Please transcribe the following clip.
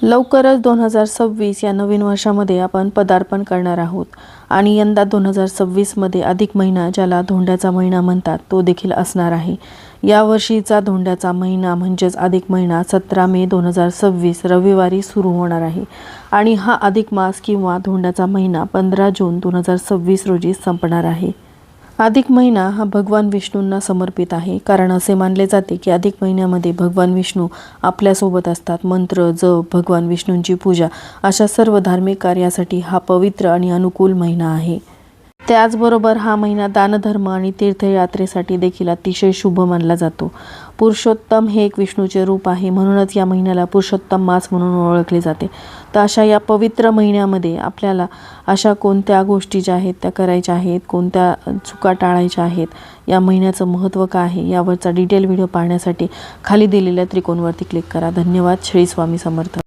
लवकरच 2026 या नवीन वर्षामध्ये आपण पदार्पण करणार आहोत आणि यंदा 2026 मध्ये अधिक महिना, ज्याला धोंड्याचा महिना म्हणतात, तो देखील असणार आहे। या वर्षीचा धोंड्याचा महिना म्हणजेच अधिक महिना 17 मे 2026 रविवारी सुरू होणार आहे आणि हा अधिक मास किंवा धोंड्याचा महिना 15 जून 2026 रोजी संपणार आहे। अधिक महिना हा भगवान विष्णूंना समर्पित आहे, कारण असे मानले जाते की अधिक महिन्यामध्ये भगवान विष्णू आपल्यासोबत असतात। मंत्र, जप, भगवान विष्णूंची पूजा अशा सर्व धार्मिक कार्यासाठी हा पवित्र आणि अनुकूल महिना आहे। त्याचबरोबर हा महिना दानधर्म आणि तीर्थयात्रेसाठी देखील अतिशय शुभ मानला जातो। पुरुषोत्तम हे एक विष्णूचे रूप आहे, म्हणूनच या महिन्याला पुरुषोत्तम मास म्हणून ओळखले जाते। तर अशा या पवित्र महिन्यामध्ये आपल्याला अशा कोणत्या गोष्टी ज्या आहेत त्या करायच्या आहेत, कोणत्या चुका टाळायच्या आहेत, या महिन्याचं महत्त्व काय आहे, यावरचा डिटेल व्हिडिओ पाहण्यासाठी खाली दिलेल्या त्रिकोणावरती क्लिक करा। धन्यवाद। श्री स्वामी समर्थ।